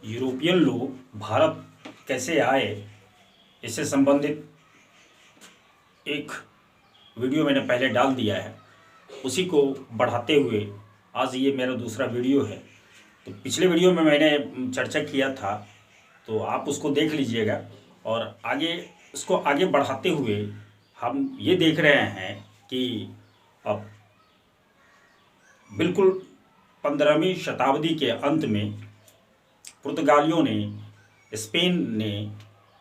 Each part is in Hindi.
यूरोपियन लोग भारत कैसे आए, इससे संबंधित एक वीडियो मैंने पहले डाल दिया है। उसी को बढ़ाते हुए आज ये मेरा दूसरा वीडियो है। तो पिछले वीडियो में मैंने चर्चा किया था, तो आप उसको देख लीजिएगा। और आगे इसको आगे बढ़ाते हुए हम ये देख रहे हैं कि अब बिल्कुल 15वीं शताब्दी के अंत में पुर्तगालियों ने, स्पेन ने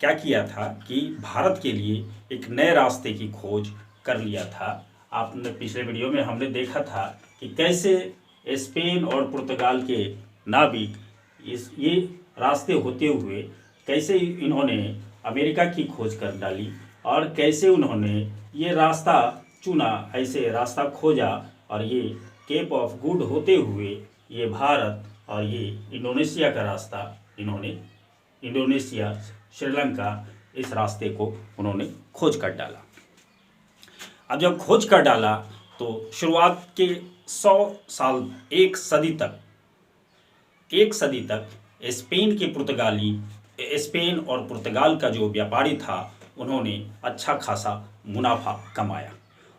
क्या किया था कि भारत के लिए एक नए रास्ते की खोज कर लिया था। आपने पिछले वीडियो में हमने देखा था कि कैसे स्पेन और पुर्तगाल के नाविक ये रास्ते होते हुए कैसे इन्होंने अमेरिका की खोज कर डाली और कैसे उन्होंने ये रास्ता चुना, ऐसे रास्ता खोजा और ये केप ऑफ गुड होते हुए ये भारत और ये इंडोनेशिया का रास्ता इन्होंने, इंडोनेशिया, श्रीलंका, इस रास्ते को उन्होंने खोज कर डाला। अब जब खोज कर डाला तो शुरुआत के 100 साल, एक सदी तक स्पेन और पुर्तगाल का जो व्यापारी था उन्होंने अच्छा खासा मुनाफा कमाया।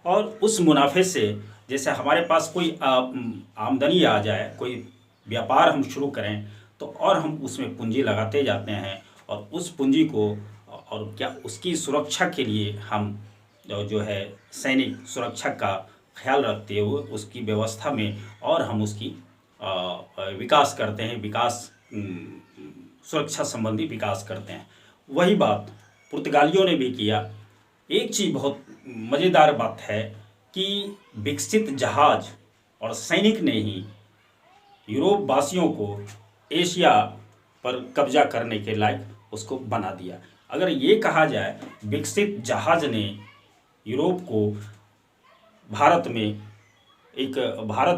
और उस मुनाफे से जैसे हमारे पास कोई आमदनी आ जाए, कोई व्यापार हम शुरू करें तो और हम उसमें पूंजी लगाते जाते हैं और उस पूंजी को और क्या उसकी सुरक्षा के लिए हम जो है सैनिक सुरक्षा का ख्याल रखते हुए उसकी व्यवस्था में और हम उसकी विकास करते हैं, सुरक्षा संबंधी विकास करते हैं। वही बात पुर्तगालियों ने भी किया। एक चीज़ बहुत मज़ेदार बात है कि विकसित जहाज और सैनिक ने ही यूरोप वासियों को एशिया पर कब्जा करने के लायक उसको बना दिया। अगर ये कहा जाए विकसित जहाज ने यूरोप को भारत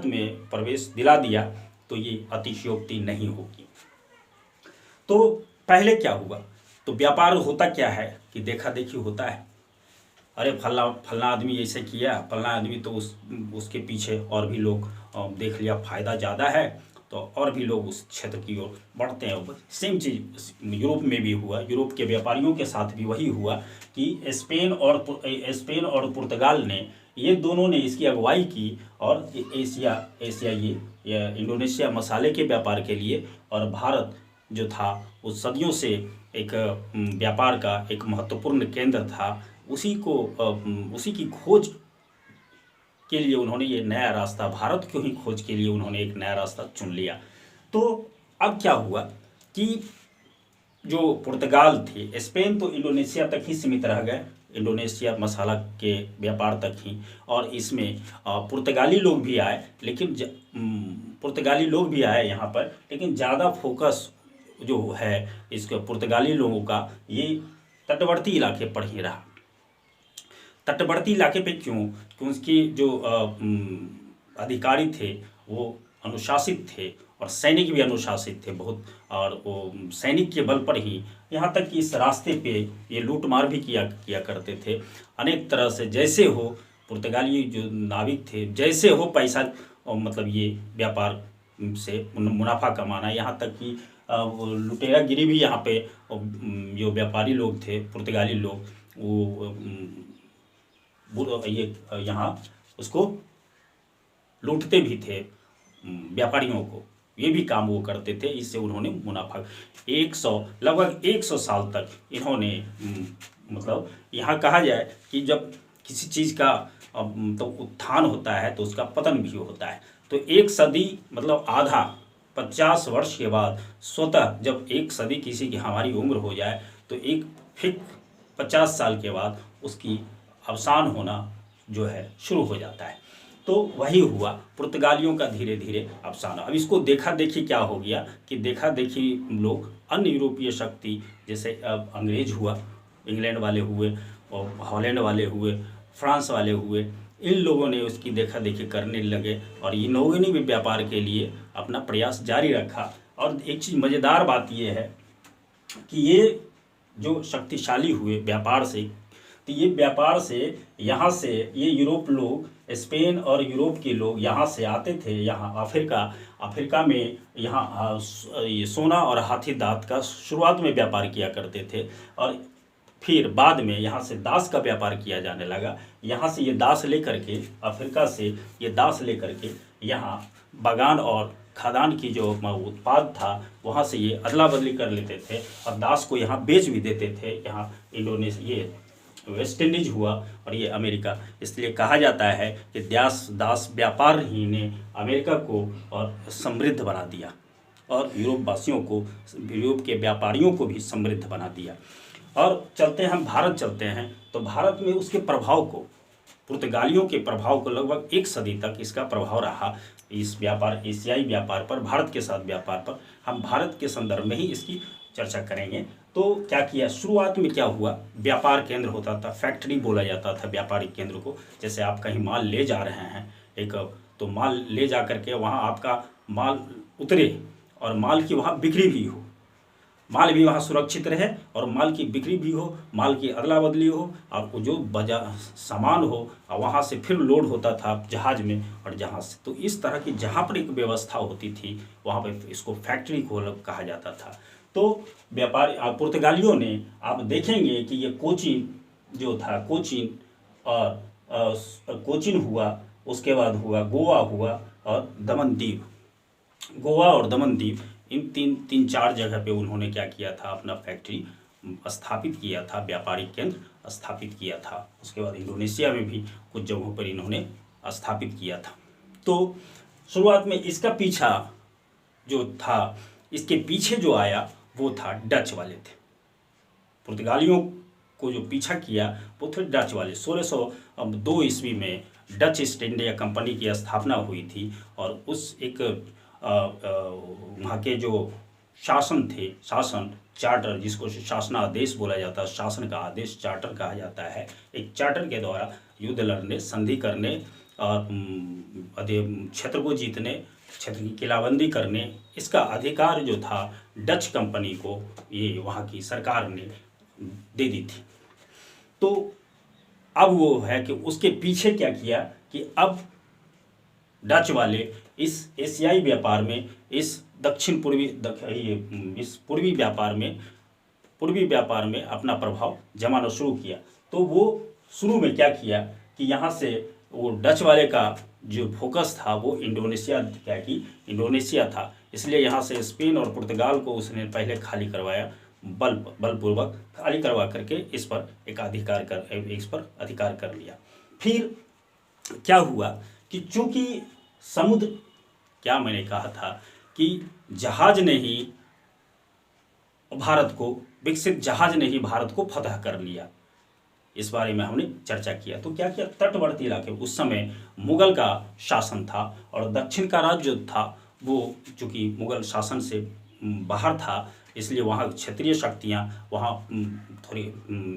में प्रवेश दिला दिया तो ये अतिशयोक्ति नहीं होगी। तो पहले क्या हुआ, तो व्यापार होता क्या है कि देखा देखी होता है। अरे फलना आदमी ऐसे किया, फलना आदमी तो उसके पीछे और भी लोग देख लिया फ़ायदा ज़्यादा है तो और भी लोग उस क्षेत्र की ओर बढ़ते हैं। सेम चीज़ यूरोप में भी हुआ, यूरोप के व्यापारियों के साथ भी वही हुआ कि स्पेन और पुर्तगाल ने, ये दोनों ने इसकी अगुवाई की और एशिया ये इंडोनेशिया मसाले के व्यापार के लिए, और भारत जो था वो सदियों से एक व्यापार का एक महत्वपूर्ण केंद्र था। उसी की खोज के लिए उन्होंने ये नया रास्ता, भारत को ही खोज के लिए उन्होंने एक नया रास्ता चुन लिया। तो अब क्या हुआ कि जो पुर्तगाल थे, स्पेन तो इंडोनेशिया तक ही सीमित रह गए, इंडोनेशिया मसाला के व्यापार तक ही। और इसमें पुर्तगाली लोग भी आए, लेकिन यहाँ पर, लेकिन ज़्यादा फोकस जो है इसके पुर्तगाली लोगों का ये तटवर्ती इलाके पर ही रहा। तटवर्ती इलाके पे क्यों? क्योंकि जो अधिकारी थे वो अनुशासित थे और सैनिक भी अनुशासित थे बहुत, और वो सैनिक के बल पर ही, यहाँ तक कि इस रास्ते पे ये लूटमार भी किया करते थे अनेक तरह से। जैसे हो पुर्तगाली जो नाविक थे, जैसे हो पैसा मतलब ये व्यापार से मुनाफा कमाना, यहाँ तक कि लुटेरागिरी भी यहाँ पे जो व्यापारी लोग थे पुर्तगाली लोग, वो ये यहाँ उसको लूटते भी थे व्यापारियों को, ये भी काम वो करते थे। इससे उन्होंने मुनाफा लगभग 100 साल तक इन्होंने मतलब यहाँ कहा जाए कि जब किसी चीज़ का तो उत्थान होता है तो उसका पतन भी होता है। तो एक सदी मतलब आधा 50 वर्ष के बाद स्वतः जब एक सदी किसी की हमारी उम्र हो जाए तो एक फिर 50 साल के बाद उसकी अवसान होना जो है शुरू हो जाता है। तो वही हुआ पुर्तगालियों का धीरे धीरे अवसान। अब इसको देखा देखी क्या हो गया कि देखा देखी लोग अन्य यूरोपीय शक्ति, जैसे अब अंग्रेज हुआ, इंग्लैंड वाले हुए और हॉलैंड वाले हुए, फ्रांस वाले हुए, इन लोगों ने उसकी देखा देखी करने लगे और इन लोगों ने भी व्यापार के लिए अपना प्रयास जारी रखा। और एक चीज़ मज़ेदार बात यह है कि ये जो शक्तिशाली हुए व्यापार से, तो ये व्यापार से यहाँ से ये यूरोप लोग, स्पेन और यूरोप के लोग यहाँ से आते थे, यहाँ अफ्रीका अफ्रीका में यहाँ ये सोना और हाथी दांत का शुरुआत में व्यापार किया करते थे, और फिर बाद में यहाँ से दास का व्यापार किया जाने लगा। यहाँ से ये दास लेकर के, अफ्रीका से ये दास लेकर के यहाँ बागान और खादान की जो उत्पाद था वहाँ से ये अदला बदली कर लेते थे और दास को यहाँ बेच भी देते थे। यहाँ इंडोनेशिया, ये वेस्ट इंडीज हुआ और ये अमेरिका। इसलिए कहा जाता है कि दास व्यापार ही ने अमेरिका को और समृद्ध बना दिया और यूरोप वासियों को, यूरोप के व्यापारियों को भी समृद्ध बना दिया। और चलते हैं हम भारत, चलते हैं तो भारत में उसके प्रभाव को, पुर्तगालियों के प्रभाव को लगभग 1 सदी तक इसका प्रभाव रहा इस व्यापार, एशियाई व्यापार पर, भारत के साथ व्यापार पर। हम भारत के संदर्भ में ही इसकी चर्चा करेंगे। तो क्या किया, शुरुआत में क्या हुआ, व्यापार केंद्र होता था, फैक्ट्री बोला जाता था व्यापारिक केंद्र को। जैसे आप कहीं माल ले जा रहे हैं एक, तो माल ले जा करके वहाँ आपका माल उतरे और माल की वहाँ बिक्री भी हो, माल भी वहाँ सुरक्षित रहे और माल की बिक्री भी हो, माल की अदला बदली हो, और जो सामान हो और वहाँ से फिर लोड होता था जहाज़ में और जहाज़ से। तो इस तरह की जहाँ पर एक व्यवस्था होती थी वहाँ पर इसको फैक्ट्री को कहा जाता था। तो व्यापारी पुर्तगालियों ने, आप देखेंगे कि ये कोचीन जो था, कोचीन और कोचीन हुआ, उसके बाद हुआ गोवा हुआ और दमन द्वीप, गोवा और दमन द्वीप, इन तीन चार जगह पे उन्होंने क्या किया था, अपना फैक्ट्री स्थापित किया था, व्यापारिक केंद्र स्थापित किया था। उसके बाद इंडोनेशिया में भी कुछ जगहों पर इन्होंने स्थापित किया था। तो शुरुआत में इसका पीछा जो था, इसके पीछे जो आया वो था डच वाले थे। पुर्तगालियों को जो पीछा किया वो थे डच वाले। 1602 ईस्वी में डच ईस्ट इंडिया कंपनी की स्थापना हुई थी और उस एक वहाँ के जो शासन थे, शासन चार्टर, जिसको शासनादेश बोला जाता है, शासन का आदेश चार्टर कहा जाता है, एक चार्टर के द्वारा युद्ध लड़ने, संधि करने और क्षेत्र को जीतने, क्षेत्र की किलाबंदी करने, इसका अधिकार जो था डच कंपनी को ये वहाँ की सरकार ने दे दी थी। तो अब वो है कि उसके पीछे क्या किया कि अब डच वाले इस एशियाई व्यापार में, इस दक्षिण पूर्वी इस पूर्वी व्यापार में अपना प्रभाव जमाना शुरू किया। तो वो शुरू में क्या किया कि यहाँ से वो डच वाले का जो फोकस था वो इंडोनेशिया था। इसलिए यहाँ से स्पेन और पुर्तगाल को उसने पहले खाली करवाया, बलपूर्वक खाली करवा करके इस पर अधिकार कर लिया। फिर क्या हुआ कि चूंकि समुद्र, क्या मैंने कहा था कि जहाज ने ही भारत को, विकसित जहाज ने ही भारत को फतह कर लिया, इस बारे में हमने चर्चा किया। तो क्या किया, तटवर्ती इलाके, उस समय मुगल का शासन था और दक्षिण का राज्य था वो चूँकि मुगल शासन से बाहर था, इसलिए वहाँ क्षेत्रीय शक्तियाँ वहाँ थोड़ी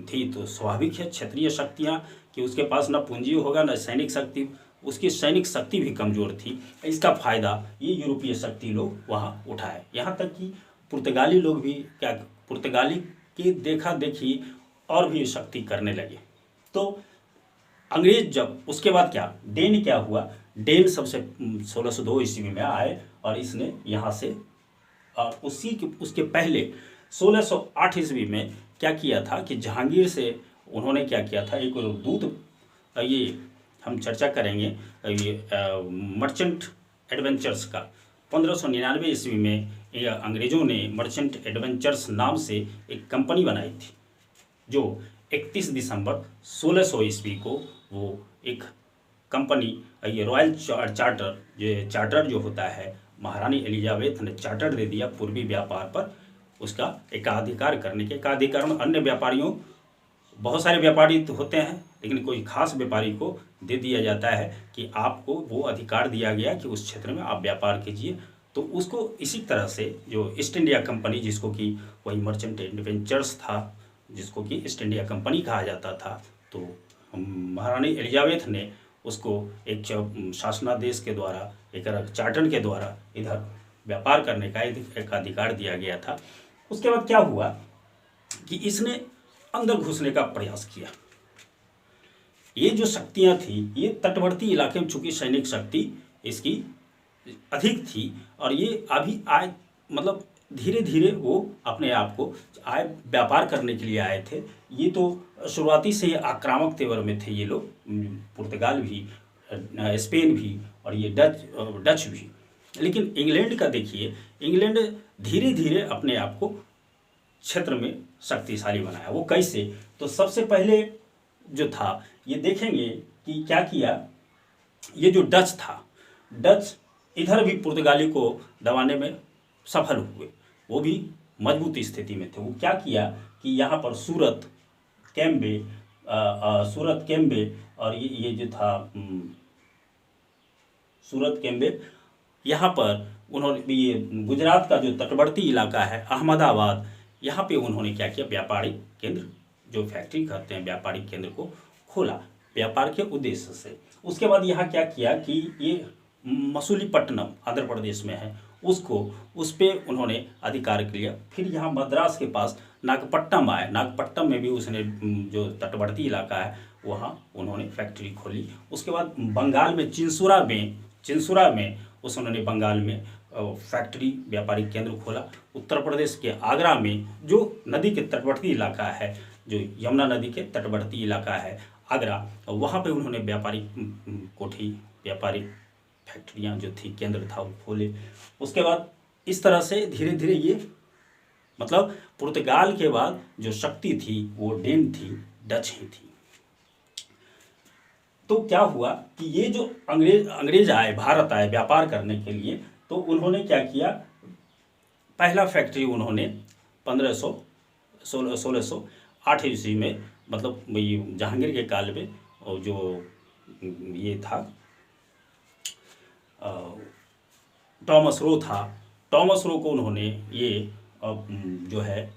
थी। तो स्वाभाविक है क्षेत्रीय शक्तियाँ कि उसके पास ना पूंजी होगा ना सैनिक शक्ति, उसकी सैनिक शक्ति भी कमज़ोर थी। इसका फ़ायदा ये यूरोपीय शक्ति लोग वहाँ उठाए। यहाँ तक कि पुर्तगाली लोग भी पुर्तगाली की देखा देखी और भी शक्ति करने लगे। तो अंग्रेज जब, उसके बाद क्या, डेन क्या हुआ, डेन सबसे 1602 ईस्वी में आए और इसने यहाँ से, और उसके पहले 1608 ईस्वी में क्या किया था कि जहांगीर से उन्होंने क्या किया था, एक दूत, ये हम चर्चा करेंगे ये मर्चेंट एडवेंचर्स का। 1599 ईस्वी में अंग्रेज़ों ने मर्चेंट एडवेंचर्स नाम से एक कंपनी बनाई थी, जो 31 दिसंबर 1600 ईस्वी को वो एक कंपनी, ये रॉयल चार्टर जो होता है, महारानी एलिजाबेथ ने चार्टर दे दिया पूर्वी व्यापार पर उसका एकाधिकार करने के। एकाधिकार में अन्य व्यापारियों, बहुत सारे व्यापारी तो होते हैं लेकिन कोई खास व्यापारी को दे दिया जाता है कि आपको वो अधिकार दिया गया कि उस क्षेत्र में आप व्यापार कीजिए। तो उसको इसी तरह से जो ईस्ट इंडिया कंपनी, जिसको कि वही मर्चेंट एडवेंचर्स था, जिसको कि ईस्ट इंडिया कंपनी कहा जाता था, तो महारानी एलिजाबेथ ने उसको एक शासनादेश के द्वारा, एक चार्टर के द्वारा इधर व्यापार करने का एक अधिकार दिया गया था। उसके बाद क्या हुआ कि इसने अंदर घुसने का प्रयास किया। ये जो शक्तियां थी, ये तटवर्ती इलाके में, चूंकि सैनिक शक्ति इसकी अधिक थी। और ये अभी आए, मतलब धीरे धीरे वो अपने आप को आए व्यापार करने के लिए आए थे। ये तो शुरुआती से ही आक्रामक तेवर में थे ये लोग, पुर्तगाल भी, स्पेन भी, और ये डच भी। लेकिन इंग्लैंड का देखिए, इंग्लैंड धीरे धीरे अपने आप को क्षेत्र में शक्तिशाली बनाया। वो कैसे? तो सबसे पहले जो था, ये देखेंगे कि क्या किया, ये जो डच था, डच इधर भी पुर्तगाली को दबाने में सफल हुए, वो भी मजबूत स्थिति में थे। वो क्या किया कि यहाँ पर सूरत कैम्बे और ये जो था सूरत कैम्बे, यहाँ पर उन्होंने ये गुजरात का जो तटवर्ती इलाका है, अहमदाबाद, यहाँ पे उन्होंने क्या किया, व्यापारिक केंद्र, जो फैक्ट्री कहते हैं, व्यापारिक केंद्र को खोला व्यापार के उद्देश्य से। उसके बाद यहाँ क्या किया कि ये मसूलीपट्टनम आंध्र प्रदेश में है, उस पर उन्होंने अधिकार किया। फिर यहाँ मद्रास के पास नागपट्टनम आए, नागपट्टनम में भी उसने जो तटवर्ती इलाका है वहाँ उन्होंने फैक्ट्री खोली। उसके बाद बंगाल में चिंसुरा में उन्होंने बंगाल में फैक्ट्री व्यापारिक केंद्र खोला। उत्तर प्रदेश के आगरा में जो नदी के तटवर्ती इलाका है, जो यमुना नदी के तटवर्ती इलाका है आगरा, वहाँ पे उन्होंने व्यापारिक कोठी, व्यापारिक फैक्ट्रियाँ जो थी, केंद्र था, वो खोले। उसके बाद इस तरह से धीरे धीरे ये, मतलब पुर्तगाल के बाद जो शक्ति थी वो डेन थी, डच ही थी। तो क्या हुआ कि ये जो अंग्रेज आए, भारत आए व्यापार करने के लिए, तो उन्होंने क्या किया, पहला फैक्ट्री उन्होंने 1608 ईस्वी में, मतलब जहांगीर के काल में, और जो ये था टॉमस रो था, टॉमस रो को उन्होंने ये जो है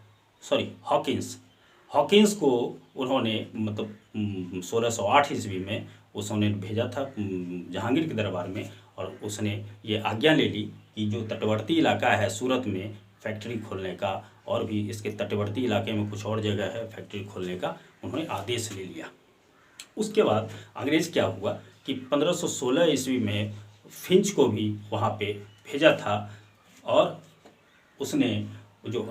हॉकिंस को उन्होंने, मतलब 1608 ईस्वी में उसने भेजा था जहांगीर के दरबार में, और उसने ये आज्ञा ले ली कि जो तटवर्ती इलाका है सूरत में फैक्ट्री खोलने का, और भी इसके तटवर्ती इलाके में कुछ और जगह है फैक्ट्री खोलने का, उन्होंने आदेश ले लिया। उसके बाद अंग्रेज़ क्या हुआ कि 1516 ईस्वी में फिंच को भी वहाँ पे भेजा था, और उसने जो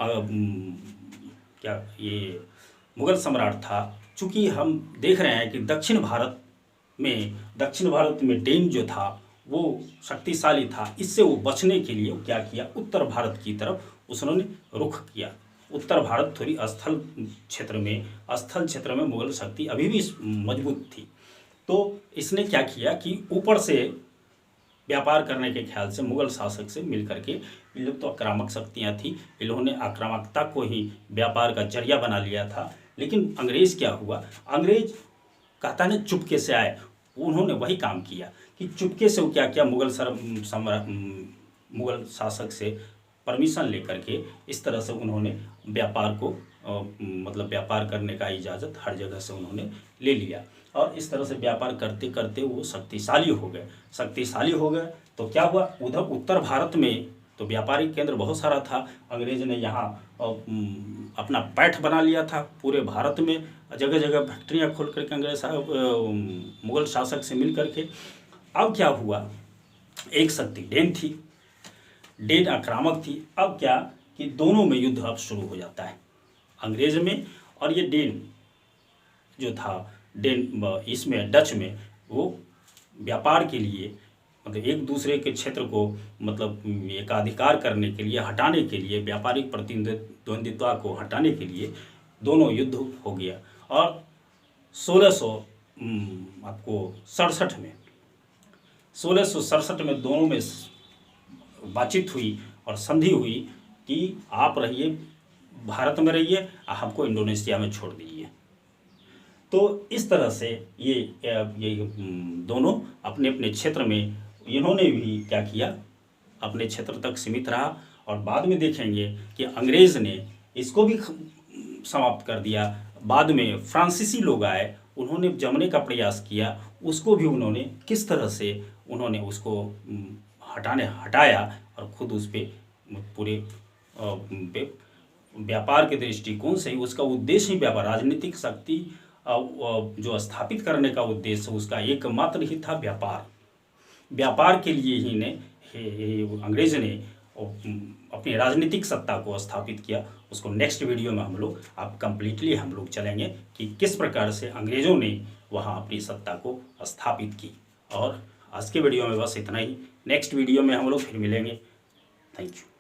क्या ये मुग़ल सम्राट था, चूँकि हम देख रहे हैं कि दक्षिण भारत में डेन जो था वो शक्तिशाली था, इससे वो बचने के लिए क्या किया, उत्तर भारत की तरफ उसने रुख किया। उत्तर भारत थोड़ी स्थल क्षेत्र में मुग़ल शक्ति अभी भी मजबूत थी। तो इसने क्या किया कि ऊपर से व्यापार करने के ख्याल से मुग़ल शासक से मिल करके, ये लोग तो आक्रामक शक्तियाँ थी, इन लोगों ने आक्रामकता को ही व्यापार का जरिया बना लिया था। लेकिन अंग्रेज़ क्या हुआ, अंग्रेज़ कहता है चुपके से आए, उन्होंने वही काम किया कि चुपके से वो क्या किया, मुग़ल शासक से परमिशन लेकर के इस तरह से उन्होंने व्यापार को मतलब व्यापार करने का इजाज़त हर जगह से उन्होंने ले लिया, और इस तरह से व्यापार करते करते वो शक्तिशाली हो गए। तो क्या हुआ, उधर उत्तर भारत में तो व्यापारिक केंद्र बहुत सारा था, अंग्रेज ने यहाँ अपना पैठ बना लिया था, पूरे भारत में जगह जगह फैक्ट्रियाँ खोल करके अंग्रेज मुग़ल शासक से मिल करके। अब क्या हुआ, एक शक्ति डेन थी, डेन आक्रामक थी। अब क्या कि दोनों में युद्ध अब शुरू हो जाता है, अंग्रेज में, और ये डेन जो था, इसमें डच में, वो व्यापार के लिए, मतलब एक दूसरे के क्षेत्र को, मतलब एकाधिकार करने के लिए, हटाने के लिए, व्यापारिक प्रतिद्वंद्विता को हटाने के लिए दोनों युद्ध हो गया। और 1667 में दोनों में बातचीत हुई और संधि हुई कि आप रहिए भारत में रहिए, हमको इंडोनेशिया में छोड़ दीजिए। तो इस तरह से ये दोनों अपने अपने क्षेत्र में, इन्होंने भी क्या किया, अपने क्षेत्र तक सीमित रहा। और बाद में देखेंगे कि अंग्रेज़ ने इसको भी समाप्त कर दिया। बाद में फ्रांसीसी लोग आए, उन्होंने जमने का प्रयास किया, उसको भी उन्होंने किस तरह से उन्होंने उसको हटाया, और ख़ुद उस पर पूरे व्यापार के दृष्टिकोण से ही, उसका उद्देश्य ही व्यापार, राजनीतिक शक्ति जो स्थापित करने का उद्देश्य उसका एकमात्र ही था व्यापार के लिए अंग्रेज ने अपनी राजनीतिक सत्ता को स्थापित किया, उसको नेक्स्ट वीडियो में हम लोग कंप्लीटली हम लोग चलेंगे कि किस प्रकार से अंग्रेज़ों ने वहाँ अपनी सत्ता को स्थापित की। और आज के वीडियो में बस इतना ही, नेक्स्ट वीडियो में हम लोग फिर मिलेंगे। Thank you.